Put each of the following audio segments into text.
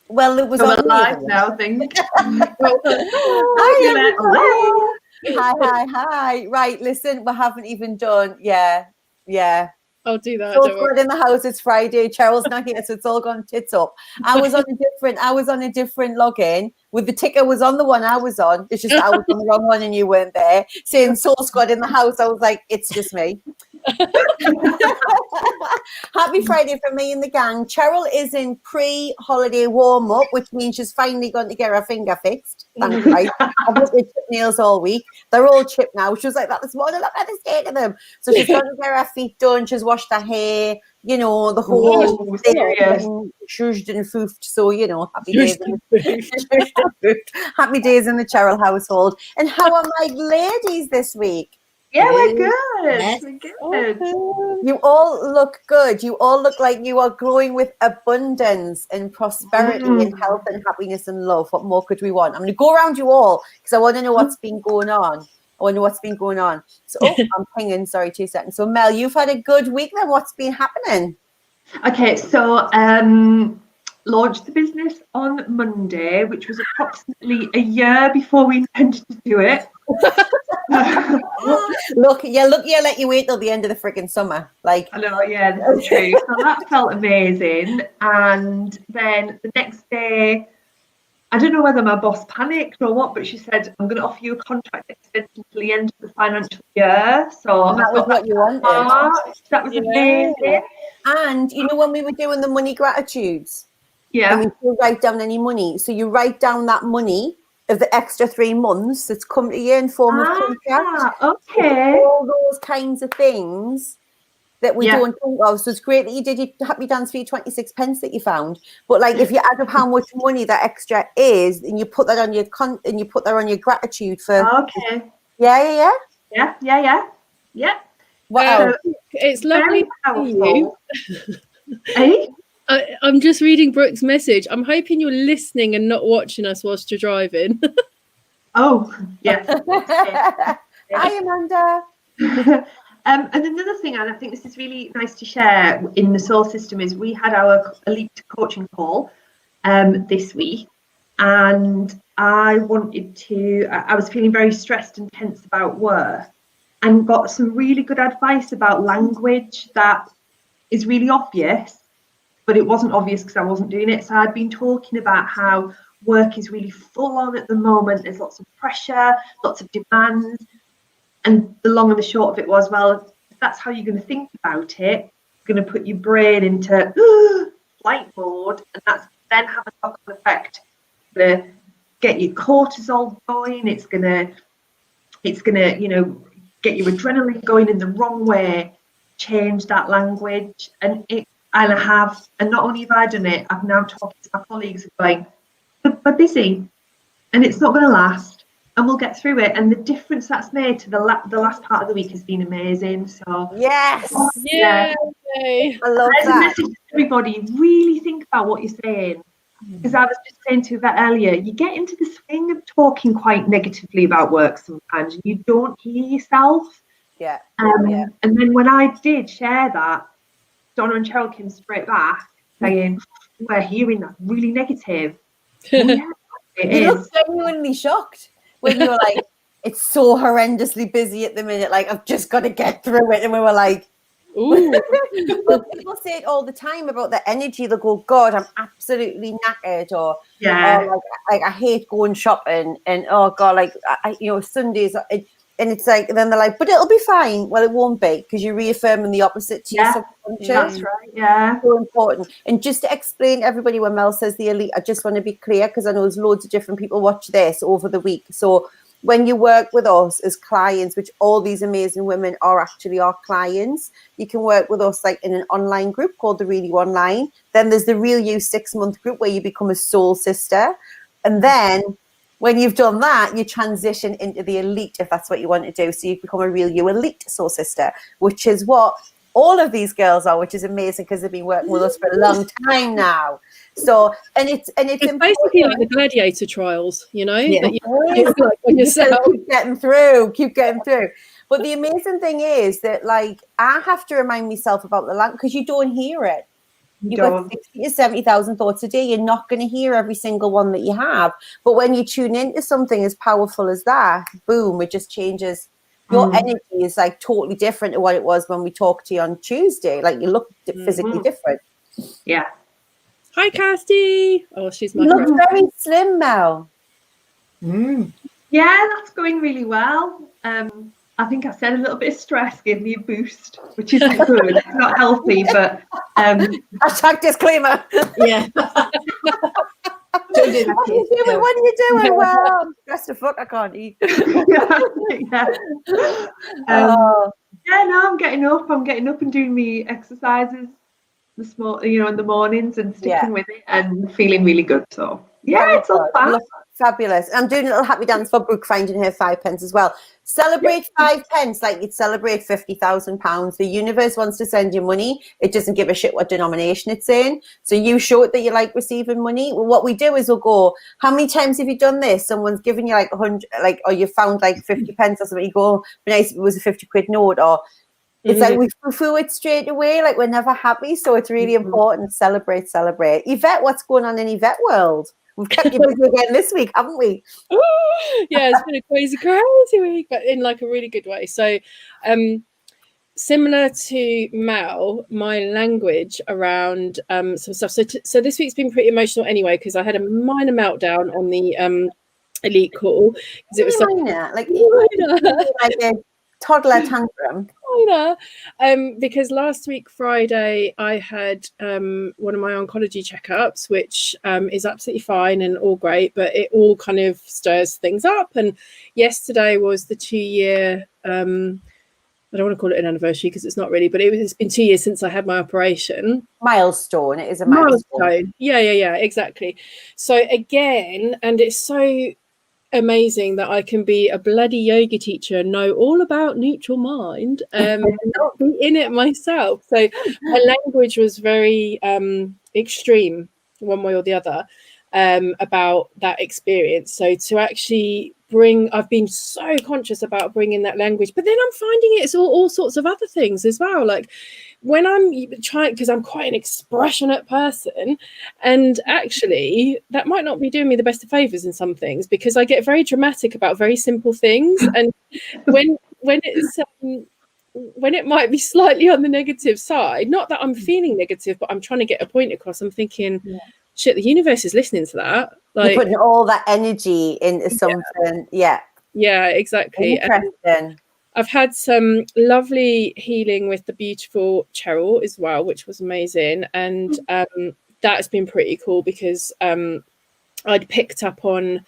Well, it was So on we're live me. now, I think. Hi. Right, listen, we haven't even done. Yeah. I'll do that. So Don't worry. good in the house. It's Friday. Cheryl's not here, so it's all gone tits up. I was on a different login with the ticker was on the one I was on. It's just I was on the wrong one and you weren't there. Saying Soul Squad in the house. I was like, it's just me. Happy Friday for me and the gang. Cheryl is in pre-holiday warm-up, which means she's finally going to get her finger fixed. Thank Christ. I've looked at chip nails all week. They're all chipped now. She was like that this morning. Look at the state of them. So she's going to get her feet done. She's washed her hair. You know, the whole thing shushed and foofed. So, you know, happy days in the Cheryl household. And how are my ladies this week? Yeah, we're good. Yes. We're good. You all look good. You all look like you are growing with abundance and prosperity and health and happiness and love. What more could we want? I'm going to go around you all because I want to know what's been going on. So, I'm pinging. Sorry, 2 seconds. So, Mel, you've had a good week then. What's been happening? Okay, so launched the business on Monday, which was approximately a year before we intended to do it. Look, I let you wait till the end of the freaking summer. Like, I know, yeah, this is true. So that felt amazing. And then the next day, I don't know whether my boss panicked or what, but she said, I'm going to offer you a contract extension until the end of the financial year. So that was what you wanted. That was amazing. And you know when we were doing the money gratitudes? Yeah. And you write down any money. So you write down that money of the extra 3 months that's come to you in form of contract. Okay. All those kinds of things that we don't think of. So it's great that you did your happy dance for your 26 pence that you found. But like if you add up how much money that extra is and you put that on your gratitude for Yeah. Wow. It's lovely to see you. Hey? I'm just reading Brooke's message. I'm hoping you're listening and not watching us whilst you're driving. Oh, yeah. Hi, Amanda. And another thing, and I think this is really nice to share in the Soul System, is we had our elite coaching call this week, and I was feeling very stressed and tense about work, and got some really good advice about language that is really obvious, but it wasn't obvious because I wasn't doing it. So I'd been talking about how work is really full on at the moment. There's lots of pressure, lots of demands. And the long and the short of it was, well, if that's how you're going to think about it, it's going to put your brain into flight mode, and that's then have a knock-on effect. It's going to get your cortisol going. It's going to, get your adrenaline going in the wrong way. Change that language, and not only have I done it, I've now talked to my colleagues going, we're busy, and it's not going to last. And we'll get through it. And the difference that's made to the last part of the week has been amazing. So yes, yeah. I love that. A message to everybody: really think about what you're saying. Because I was just saying to Yvette earlier, you get into the swing of talking quite negatively about work sometimes, and you don't hear yourself. Yeah. And then when I did share that, Donna and Cheryl came straight back saying, "We're hearing that really negative." Yeah, you look genuinely shocked when you were like, it's so horrendously busy at the minute, like I've just got to get through it. And we were like, ooh. Well, people say it all the time about the energy. They'll go, God, I'm absolutely knackered, or like I hate going shopping, and oh God, like Sundays, and it's like, then they're like, but it'll be fine. Well, it won't be, because you're reaffirming the opposite to your subconscious. That's right. Yeah, so important. And just to explain to everybody, when Mel says the elite, I just want to be clear, because I know there's loads of different people watch this over the week. So when you work with us as clients, which all these amazing women are actually our clients, you can work with us like in an online group called the Real You Online. Then there's the Real You 6-month group where you become a soul sister. And then when you've done that, you transition into the elite, if that's what you want to do. So you become a Real You elite soul sister, which is what all of these girls are, which is amazing because they've been working with us for a long time now. So, and it's basically like the gladiator trials, you know. Yeah. That you like on yourself. Keep getting through. But the amazing thing is that, like, I have to remind myself about the language, because you don't hear it. You've got 60 to 70,000 thoughts a day. You're not going to hear every single one that you have. But when you tune into something as powerful as that, boom, it just changes. Your energy is like totally different to what it was when we talked to you on Tuesday. Like you look physically different. Yeah. Hi, Kirsty. Oh, she's my You friend. look very slim, Mel. Yeah, that's going really well. I think I said a little bit of stress gave me a boost, which isn't good. It's not healthy, but Hashtag disclaimer. yeah. Don't do that. What are you doing? What are you doing? Well, I'm stressed the fuck. I can't eat. Yeah, no, I'm getting up. I'm getting up and doing me exercises in the mornings and sticking with it and feeling really good. So yeah, it's all fun. Fabulous. I'm doing a little happy dance for Brooke finding her 5 pence as well. Celebrate 5 pence like you'd celebrate £50,000. The universe wants to send you money. It doesn't give a shit what denomination it's in. So you show it that you like receiving money. Well, what we do is we'll go, how many times have you done this? Someone's given you like 100, like, or you found like 50 pence or something. You go, nice, it was a 50 quid note. Or it's like we foo it straight away. Like we're never happy. So it's really important to celebrate. Yvette, what's going on in Yvette world? We've kept you busy again this week, haven't we? Yeah, it's been a crazy week, but in like a really good way. So similar to Mel, my language around some stuff. So this week's been pretty emotional anyway, because I had a minor meltdown on the elite call. Because it was like a toddler tantrum. Because last week Friday I had one of my oncology checkups, which is absolutely fine and all great, but it all kind of stirs things up. And yesterday was the 2-year I don't want to call it an anniversary because it's not really, but it's been 2 years since I had my operation. Milestone. It is a milestone. Yeah, exactly. So again, and it's so amazing that I can be a bloody yoga teacher and know all about neutral mind and not be in it myself. So my language was very extreme one way or the other about that experience. So to actually I've been so conscious about bringing that language, but then I'm finding it's all sorts of other things as well. Like when I'm trying, because I'm quite an expressionate person, and actually that might not be doing me the best of favors in some things, because I get very dramatic about very simple things. And when it's when it might be slightly on the negative side, not that I'm feeling negative, but I'm trying to get a point across, I'm thinking, shit, the universe is listening to that. Like you're putting all that energy into something. Yeah, exactly. Interesting. And I've had some lovely healing with the beautiful Cheryl as well, which was amazing. And that's been pretty cool because I'd picked up on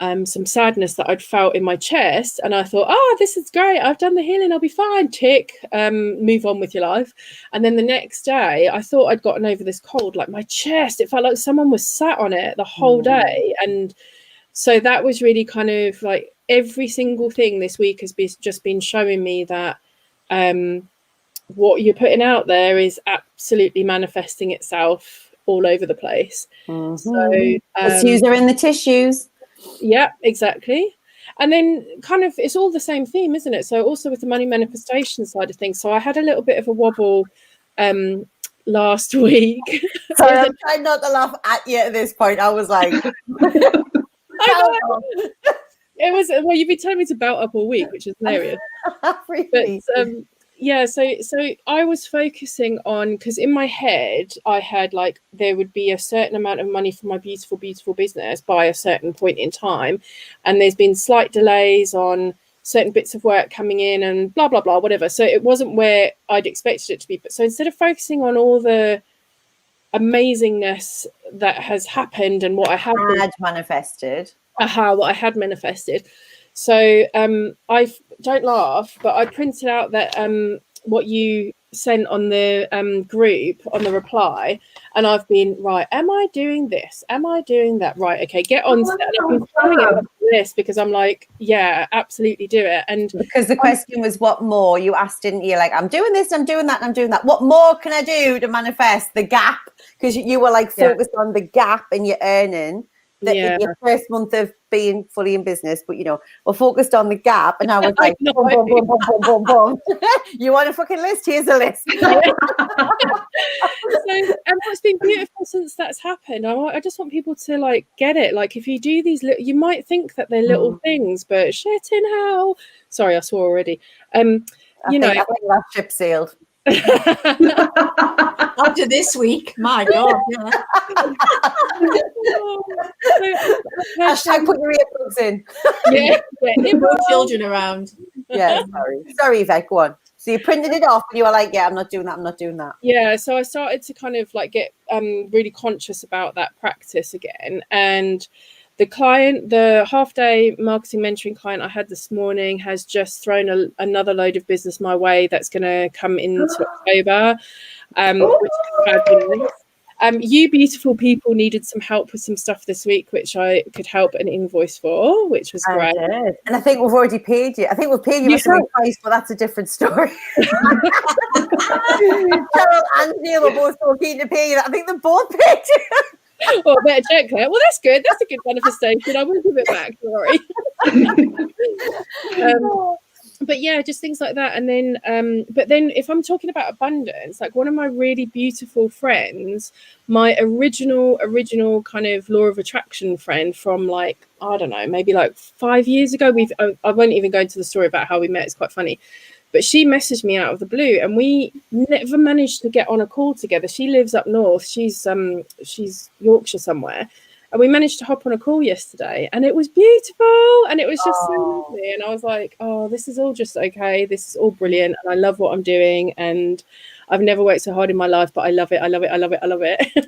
some sadness that I'd felt in my chest, and I thought, this is great, I've done the healing, I'll be fine, tick, move on with your life. And then the next day I thought I'd gotten over this cold, like my chest, it felt like someone was sat on it the whole day. And so that was really kind of like every single thing this week has just been showing me that what you're putting out there is absolutely manifesting itself all over the place. So the tissues are in the tissues. Yeah, exactly. And then kind of it's all the same theme, isn't it? So also with the money manifestation side of things. So I had a little bit of a wobble last week. Sorry, I'm trying not to laugh at you at this point. I was like it was, well, you've been telling me to belt up all week, which is hilarious. Really? But yeah, so I was focusing on, because in my head I had like there would be a certain amount of money for my beautiful business by a certain point in time, and there's been slight delays on certain bits of work coming in and blah blah blah, whatever. So it wasn't where I'd expected it to be. But so instead of focusing on all the amazingness that has happened and what I had manifested, what I had manifested. So I don't laugh, but I printed out that what you sent on the group on the reply, and I've been right. Am I doing this? Am I doing that? Right. Okay. Get on to that. And I've been throwing it on the list because I'm like, yeah, absolutely do it. And because the question was, what more? You asked, didn't you? Like, I'm doing this, I'm doing that, I'm doing that. What more can I do to manifest the gap? Because you were like focused on the gap in your earning. Yeah. in your first month of being fully in business, but we're focused on the gap, and I was like, boom, boom, boom, boom, boom, boom, boom. You want a fucking list? Here's a list. So, and what's been beautiful since that's happened, I just want people to like get it. Like, if you do these little, you might think that they're little things, but shit in hell. Sorry, I swore already. I think that ship sailed. After this week, my God. Hashtag put your earplugs in. Yeah. No children around. Yeah, sorry, Yvette, go on. So you printed it off and you were like, yeah, I'm not doing that. Yeah, so I started to kind of like get really conscious about that practice again. And the client, the half-day marketing mentoring client I had this morning, has just thrown another load of business my way that's going to come into October, which is fabulous. You beautiful people needed some help with some stuff this week, which I could help an invoice for, which was great. And I think we've already paid you. I think we've paid you for something twice, but that's a different story. Cheryl and Neil were both so keen to pay you. I think they both paid you. Well, better check there. Well, that's good. That's a good manifestation. I will give it back. Sorry. But yeah, just things like that. And then, but then if I'm talking about abundance, like one of my really beautiful friends, my original kind of law of attraction friend from like, I don't know, maybe like 5 years ago, I won't even go into the story about how we met. It's quite funny. But she messaged me out of the blue, and we never managed to get on a call together. She lives up north. She's Yorkshire somewhere. And we managed to hop on a call yesterday, and it was beautiful, and it was just so lovely. And I was like, oh, this is all just okay. This is all brilliant, and I love what I'm doing. And I've never worked so hard in my life, but I love it. I love it. I love it. I love it.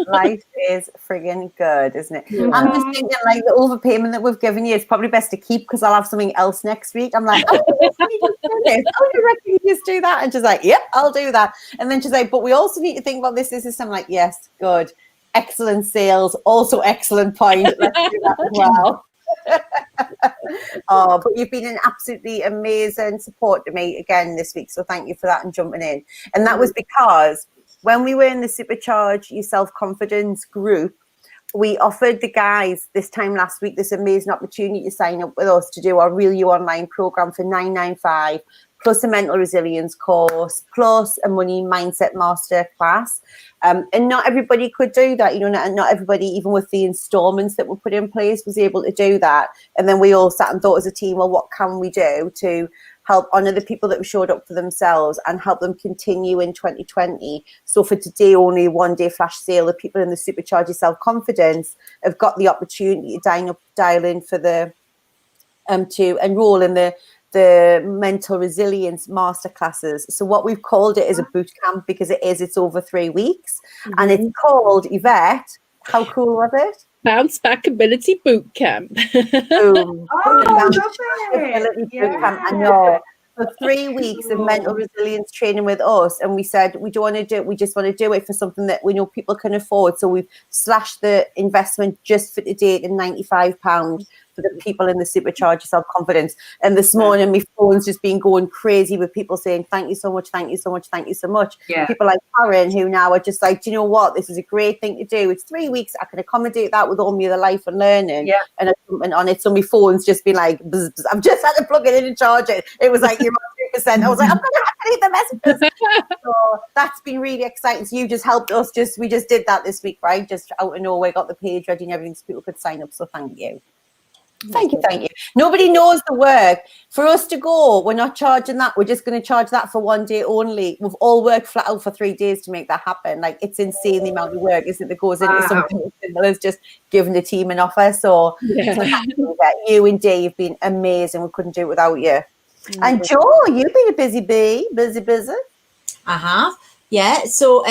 Life is friggin' good, isn't it? Yeah. I'm just thinking, like, the overpayment that we've given you, it's probably best to keep, because I'll have something else next week. I'm like, oh, you just do this. Oh, you reckon you just do that? And she's like, yep, I'll do that. And then she's like, but we also need to think about this. I'm like, yes, good. Excellent sales, also excellent point. Let's do that as well. Oh, but you've been an absolutely amazing support to me again this week. So thank you for that and jumping in. And that was because when we were in the Supercharge Your Self-Confidence group, we offered the guys this time last week this amazing opportunity to sign up with us to do our Real You Online program for $995, plus a mental resilience course, plus a money mindset masterclass. And not everybody could do that, not everybody, even with the installments that were put in place, was able to do that. And then we all sat and thought as a team, well, what can we do to help honor the people that have showed up for themselves and help them continue in 2020. So for today, only a 1-day flash sale, the people in the Supercharge Your Self-Confidence have got the opportunity to dial in for the to enroll in the mental resilience masterclasses. So what we've called it is a boot camp, because it's over 3 weeks. And it's called, Yvette, how cool was it? Bounce Back Ability Boot Camp. Boom. Oh, Ability Boot Camp. I know. For 3 weeks of mental resilience training with us, and we said we don't want to do it, we just want to do it for something that we know people can afford. So we've slashed the investment just for today to £95 for the people in the Supercharge Your Self-Confidence. And this morning my phone's just been going crazy with people saying thank you so much, thank you so much, thank you so much. Yeah. People like Karen, who now are just like, do you know what, this is a great thing to do. It's 3 weeks, I can accommodate that with all my other life and learning. Yeah. And on it, so my phone's just been like bzz, bzz. I've just had to plug it in and charge it. It was like, you're on 3%. I was like, I'm gonna have to read the messages. So that's been really exciting. So you just helped us, we just did that this week, right? Just out of nowhere, got the page ready and everything so people could sign up. So thank you. Thank you. Nobody knows the work. For us to go, we're not charging that. We're just going to charge that for 1 day only. We've all worked flat out for 3 days to make that happen. Like, it's insane the amount of work, isn't it, that goes into something as simple as just giving the team an offer. So you and Dave, you've been amazing. We couldn't do it without you. And Joe, you've been a busy bee, busy. I have, yeah. So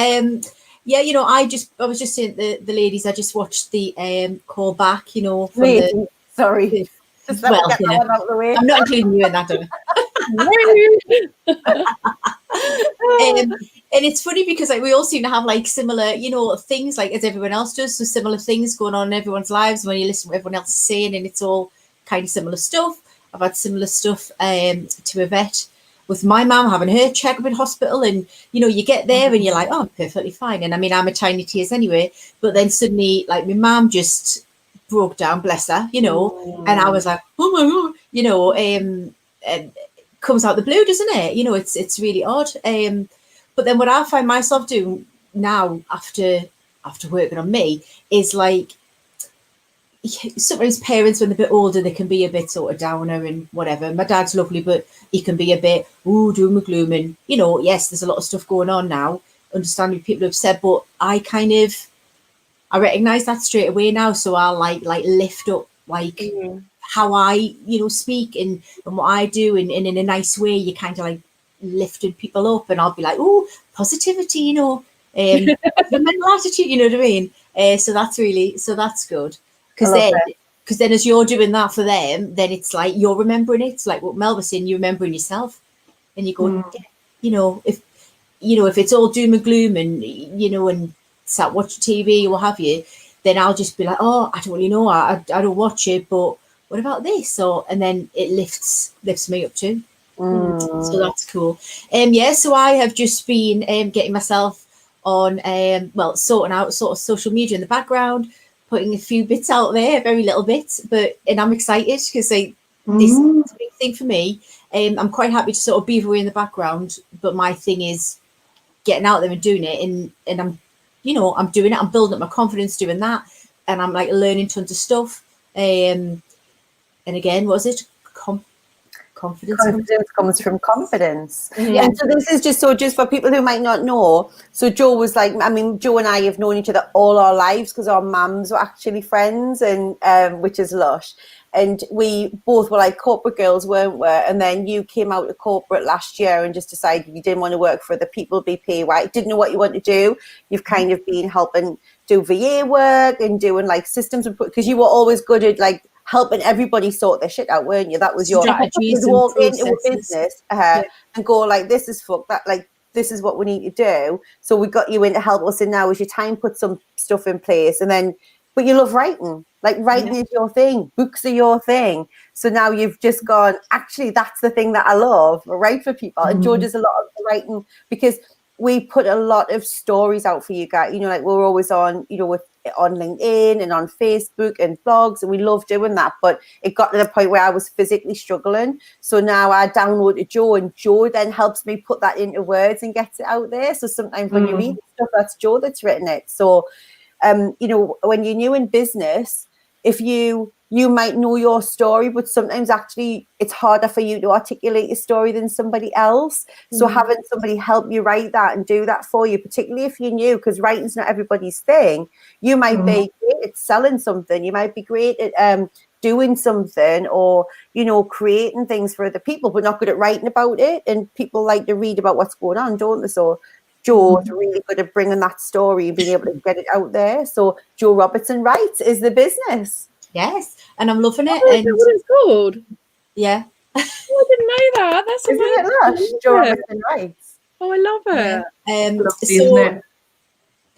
yeah, I was just saying the ladies, I just watched the call back, from the. Sorry. Just let me get that one out of the way. I'm not including you in that, don't I? And it's funny because we all seem to have like similar, things like as everyone else does. So similar things going on in everyone's lives when you listen to what everyone else is saying, and it's all kind of similar stuff. I've had similar stuff to Yvette with my mum having her checkup in hospital, and you get there and you're like, oh, I'm perfectly fine. And I mean, I'm a tiny tears anyway, but then suddenly like my mum just broke down, bless her, you know, and I was like, oh my God, you know, comes out the blue, doesn't it? You know, it's really odd. But then what I find myself doing now after working on me is like, sometimes parents when they're a bit older, they can be a bit sort of downer and whatever. My dad's lovely, but he can be a bit doom and gloom, and you know, yes, there's a lot of stuff going on now, understanding people have said, but I recognize that straight away now, so I'll like lift up like how I, you know, speak and what I do, and in a nice way, you kind of like lifting people up, and I'll be like, oh, positivity, you know, the mental attitude, you know what I mean? So that's good. Because then as you're doing that for them, then it's like you're remembering it. It's like what Mel was saying, you're remembering yourself. And you go, yeah, you know, if it's all doom and gloom and, you know, and sat watch TV or what have you, then I'll just be like, oh, I don't really know. I don't watch it, but what about this? And then it lifts me up too. So that's cool. So I have just been getting myself on, sorting out sort of social media in the background, putting a few bits out there, very little bits, and I'm excited because this is a big thing for me. I'm quite happy to sort of beaver away in the background, but my thing is getting out there and doing it, and I'm, you know, I'm doing it. I'm building up my confidence doing that, and I'm like learning tons of stuff. And again, what was it? Confidence comes from confidence. Yeah. And so this is just for people who might not know. So Jo was like, I mean, Jo and I have known each other all our lives because our mums were actually friends, and which is lush. And we both were like corporate girls, weren't we? And then you came out of corporate last year and just decided you didn't want to work for other people, be PY, didn't know what you want to do. You've kind of been helping do VA work and doing like systems, because you were always good at like helping everybody sort their shit out, weren't you? That was your strategies. You walk into a business and go like, this is fucked, that like this is what we need to do. So we got you in to help us, and now is your time, put some stuff in place. And then, but you love writing, like writing is your thing, books are your thing. So now you've just gone, actually that's the thing that I love, write for people. And Jo does a lot of writing, because we put a lot of stories out for you guys, you know, like we're always on, you know, on LinkedIn and on Facebook and blogs, and we love doing that. But it got to the point where I was physically struggling, so now I downloaded Jo, and Jo then helps me put that into words and gets it out there. So sometimes when you read stuff, that's Jo that's written it. So you know, when you're new in business, if you might know your story, but sometimes actually it's harder for you to articulate your story than somebody else. So having somebody help you write that and do that for you, particularly if you're new, because writing's not everybody's thing. You might be great at selling something, you might be great at doing something, or, you know, creating things for other people, but not good at writing about it. And people like to read about what's going on, don't they? So Jo's really good at bringing that story and being able to get it out there. So Jo Robertson Writes is the business. Yes, and I'm loving it. Oh, and what it's called? Yeah. Oh, I didn't know that. That's Isn't it lush? Jo Robertson Writes. Oh, I love it. Isn't it?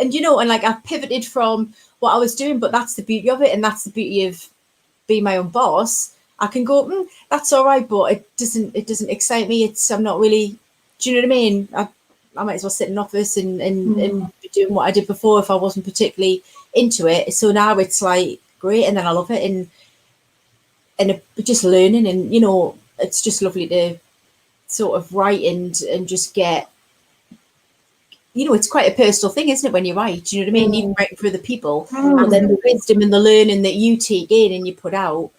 And you know, and like I've pivoted from what I was doing, but that's the beauty of it, and that's the beauty of being my own boss. I can go, that's all right, but it doesn't excite me. I'm not really. Do you know what I mean? I might as well sit in an office and be doing what I did before if I wasn't particularly into it. So now it's like great, and then I love it, and just learning, and you know, it's just lovely to sort of write and just get, you know, it's quite a personal thing, isn't it, when you write? Do you know what I mean? Even writing for other people, and then the wisdom and the learning that you take in and you put out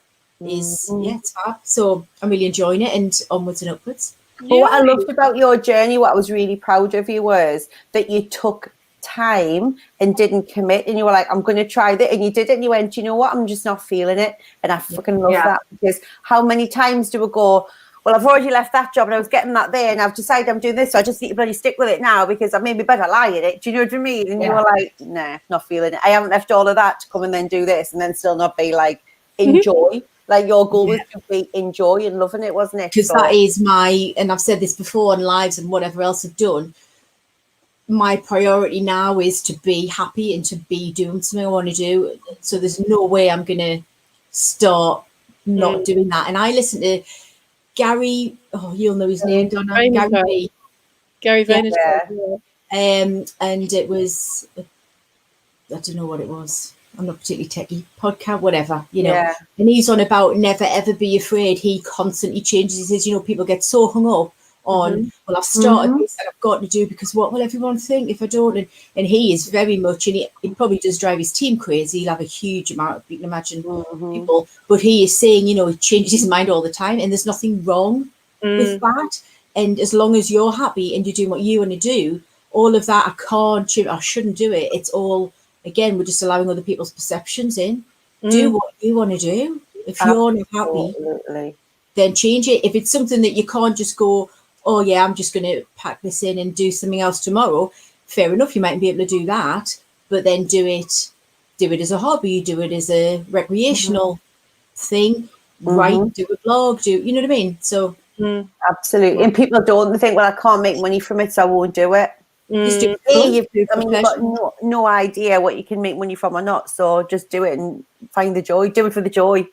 is it's fab. So I'm really enjoying it, and onwards and upwards. But what I loved about your journey, what I was really proud of you, was that you took time and didn't commit, and you were like, I'm going to try that, and you did it, and you went, you know what, I'm just not feeling it. And I fucking love that, because how many times do we go, well, I've already left that job and I was getting that there, and I've decided I'm doing this, so I just need to bloody stick with it now because I maybe better lie at it. Do you know what I mean? And you were like, nah, not feeling it. I haven't left all of that to come and then do this and then still not be like, enjoy. Like your goal was to be enjoy and loving it, wasn't it? Because that is my, and I've said this before on lives and whatever else I've done, my priority now is to be happy and to be doing something I want to do. So there's no way I'm going to start not doing that. And I listen to Gary, you'll know his name, Donna. Gary Vaynerchuk. And it was, I don't know what it was. I'm not particularly techie, podcast, whatever, you know. Yeah. And he's on about never ever be afraid. He constantly changes. He says, you know, people get so hung up on, well, I've started this and I've got to do, because what will everyone think if I don't? And he is very much, and it probably does drive his team crazy. He'll have a huge amount of, you can imagine, people. But he is saying, you know, he changes his mind all the time, and there's nothing wrong with that. And as long as you're happy and you're doing what you want to do, all of that, I can't change, I shouldn't do it. It's all, again, we're just allowing other people's perceptions in. Do what you want to do. If you're not happy, then change it. If it's something that you can't just go, oh yeah, I'm just going to pack this in and do something else tomorrow, fair enough, you might be able to do that, but then do it as a hobby, do it as a recreational thing, write, do a blog, you know what I mean? So absolutely. And people don't, they think, well, I can't make money from it, so I won't do it. Just do You've got no idea what you can make money from or not, so just do it and find the joy. Do it for the joy.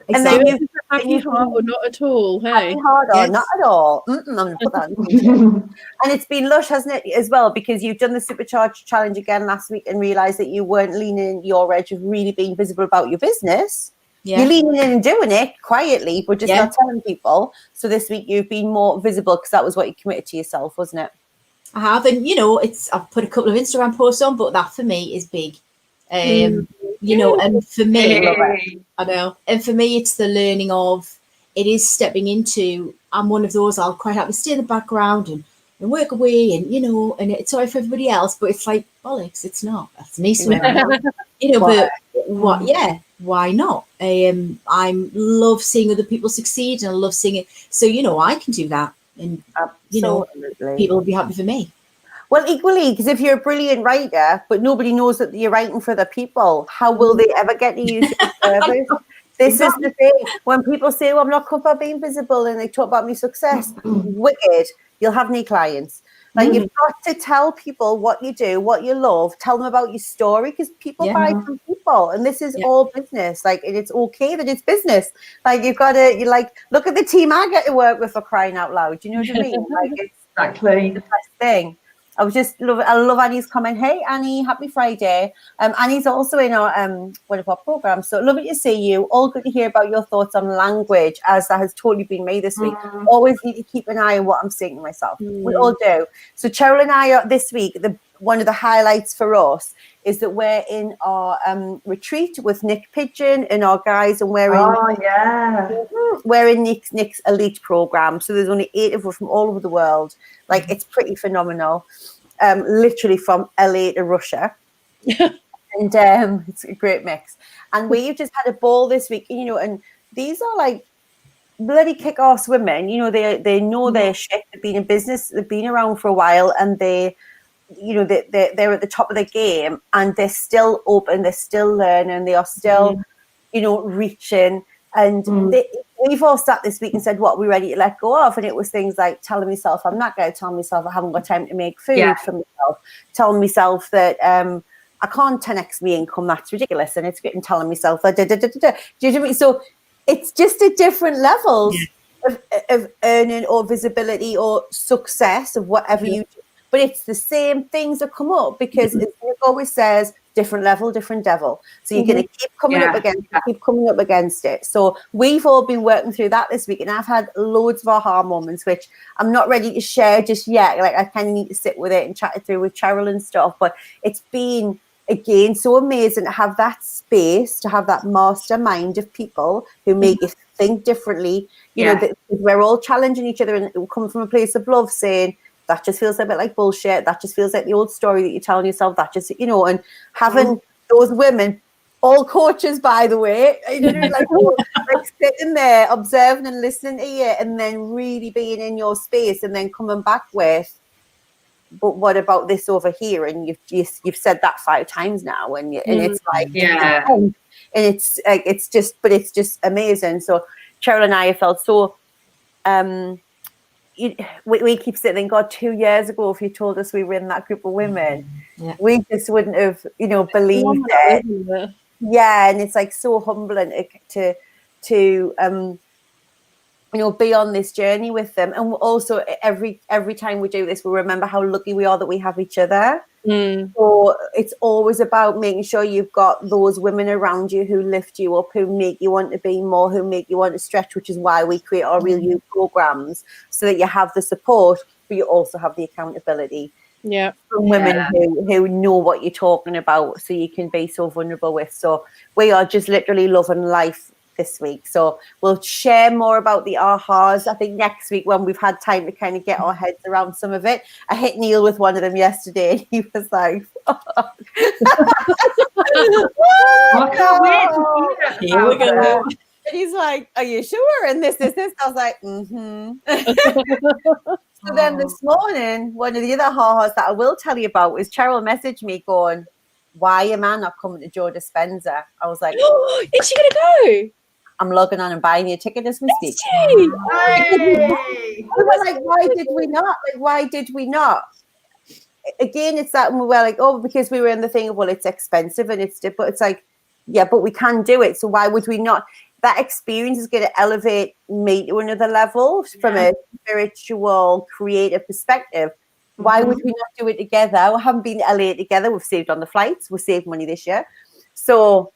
And then you happy heart or not at all. Hey, happy heart or not at all. I'm gonna put that in. And it's been lush, hasn't it, as well, because you've done the Supercharged Challenge again last week and realised that you weren't leaning your edge of really being visible about your business. You're leaning in and doing it quietly, but just not telling people. So this week you've been more visible because that was what you committed to yourself, wasn't it? I have, and you know, I've put a couple of Instagram posts on, but that for me is big. You know, and for me, I know, and for me, it's the learning of, it is stepping into, I'm one of those, I'll quite happily stay in the background and work away, and you know, and it's sorry for everybody else, but it's like, bollocks, it's not. That's me swimming. You know, but what? Yeah, why not? I love seeing other people succeed, and I love seeing it. So you know, I can do that, and you know, people will be happy for me. Well, equally, because if you're a brilliant writer, but nobody knows that you're writing for other people, how will they ever get to use your service? This is the thing. When people say, well, I'm not comfortable being visible, and they talk about my success, wicked, you'll have any clients. Like, you've got to tell people what you do, what you love, tell them about your story, because people buy from people, and this is all business. Like, and it's okay that it's business. Like, you've got to, you like, look at the team I get to work with, for crying out loud. Do you know what I mean? Like, it's exactly the best thing. I love Annie's comment. Hey Annie, happy Friday. Annie's also in our one of our programs, so lovely to see you. All good to hear about your thoughts on language, as that has totally been me this week. Always need to keep an eye on what I'm saying to myself. We all do. So Cheryl and I are this week, one of the highlights for us is that we're in our retreat with Nick Pigeon and our guys, and we're in Nick's elite program. So there's only 8 of us from all over the world. Like, it's pretty phenomenal. Literally from LA to Russia. And it's a great mix. And we've just had a ball this week, you know, and these are like bloody kick-ass women. You know, they know their shit. They've been in business, they've been around for a while, and they're at the top of the game, and they're still open, they're still learning, they are still, you know, reaching. And we've all sat this week and said, what are we ready to let go of? And it was things like telling myself I'm not going to, tell myself I haven't got time to make food for myself, telling myself that I can't 10x my income, that's ridiculous, and it's getting, telling myself that do you know what I mean? So it's just at different levels of earning or visibility or success of whatever you do. But it's the same things that come up, because as Nick always says, different level, different devil. So you're going to keep coming up against it. So we've all been working through that this week, and I've had loads of aha moments, which I'm not ready to share just yet. Like, I kind of need to sit with it and chat it through with Cheryl and stuff. But it's been, again, so amazing to have that space, to have that mastermind of people who make you think differently. You know, that we're all challenging each other, and it will come from a place of love, saying, that just feels a bit like bullshit. That just feels like the old story that you're telling yourself. That just, you know, and having those women, all coaches, by the way, you know, like sitting there, observing and listening to you, and then really being in your space, and then coming back with, but what about this over here? And you've said that 5 times now, and it's like, and it's like, it's just amazing. So Cheryl and I have felt so. We keep saying, God, 2 years ago, if you told us we were in that group of women, we just wouldn't have, you know, believed it. Yeah, and it's like so humbling to you know, be on this journey with them. And also every time we do this, we remember how lucky we are that we have each other. So it's always about making sure you've got those women around you who lift you up, who make you want to be more, who make you want to stretch, which is why we create our Real You programs, so that you have the support, but you also have the accountability. Yeah. From women who know what you're talking about, so you can be so vulnerable with. So we are just literally loving life this week. So we'll share more about the ahas, I think, next week when we've had time to kind of get our heads around some of it. I hit Neil with one of them yesterday and he was like, I can't wait to see that. Here we go. and he's like, are you sure? And this. I was like, So then this morning, one of the other ha-has that I will tell you about is Cheryl messaged me going, why am I not coming to Joe Dispenza? I was like, is she going to go? I'm logging on and buying you a ticket as we speak. Hey! I was like, why did we not? Like, why did we not? Again, it's that we're like, oh, because we were in the thing of, well, it's expensive and but it's like, yeah, but we can do it. So why would we not? That experience is going to elevate me to another level from a spiritual, creative perspective. Why would we not do it together? We haven't been to LA together. We've saved on the flights. We've saved money this year. So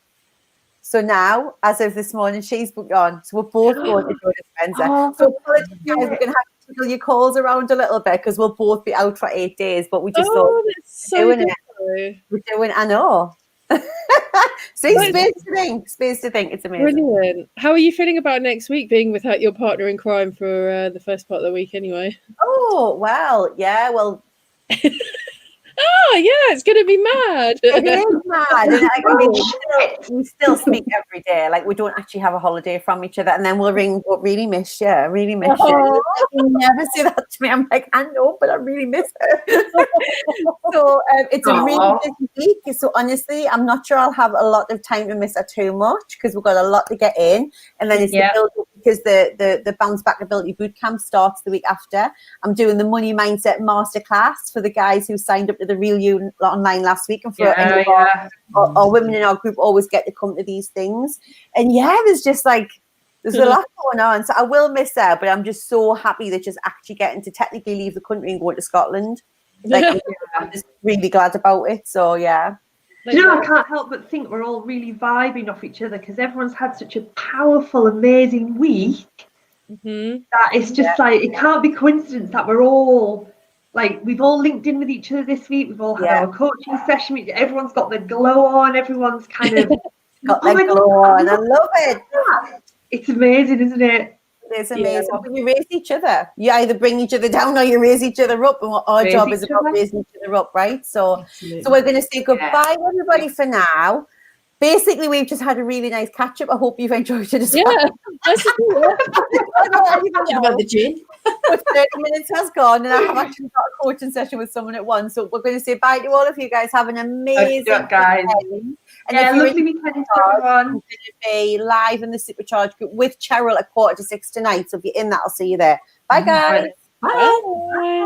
now, as of this morning, she's booked on. So we're both going to Joe Dispenza. So apologies, guys, we're going to have to jiggle your calls around a little bit because we'll both be out for 8 days. But we just thought, that's so doing it. We're doing, I know. See, space to think. It's amazing. Brilliant. How are you feeling about next week, being without your partner in crime for the first part of the week anyway? Oh, well, yeah, well. Oh, yeah, it's going to be mad. It is mad. And we still speak every day. Like, we don't actually have a holiday from each other. And then we'll ring, but really miss you. Really miss you. You never say that to me. I'm like, I know, but I really miss her. So it's a really busy week. So honestly, I'm not sure I'll have a lot of time to miss her too much because we've got a lot to get in. And then it's the build up because the Bounce Back Ability Bootcamp starts the week after. I'm doing the Money Mindset Masterclass for the guys who signed up to the Real You online last week, and for any of our women in our group always get to come to these things. And there's just like there's a lot going on. So I will miss her, but I'm just so happy that she's actually getting to technically leave the country and go to Scotland. Like I'm just really glad about it. So yeah. You know, I can't help but think we're all really vibing off each other because everyone's had such a powerful, amazing week that it's just like it can't be coincidence that we're all like we've all linked in with each other this week. We've all had our coaching session. Everyone's got the glow on. Everyone's kind of got that glow on. I love it. It's amazing, isn't it? It's amazing. But you raise each other. You either bring each other down or you raise each other up. And our job is about raising each other up, right? So we're going to say goodbye, everybody, for now. Basically, we've just had a really nice catch up. I hope you've enjoyed it as well. Yeah, that's about the gin. 30 minutes has gone, and I have actually got a coaching session with someone at 1. So we're going to say bye to all of you guys. Have an amazing guys. weekend. And lovely weekend, everyone. I'm going to be live in the Supercharge group with Cheryl at 5:45 tonight. So if you're in that, I'll see you there. Bye, guys. Bye.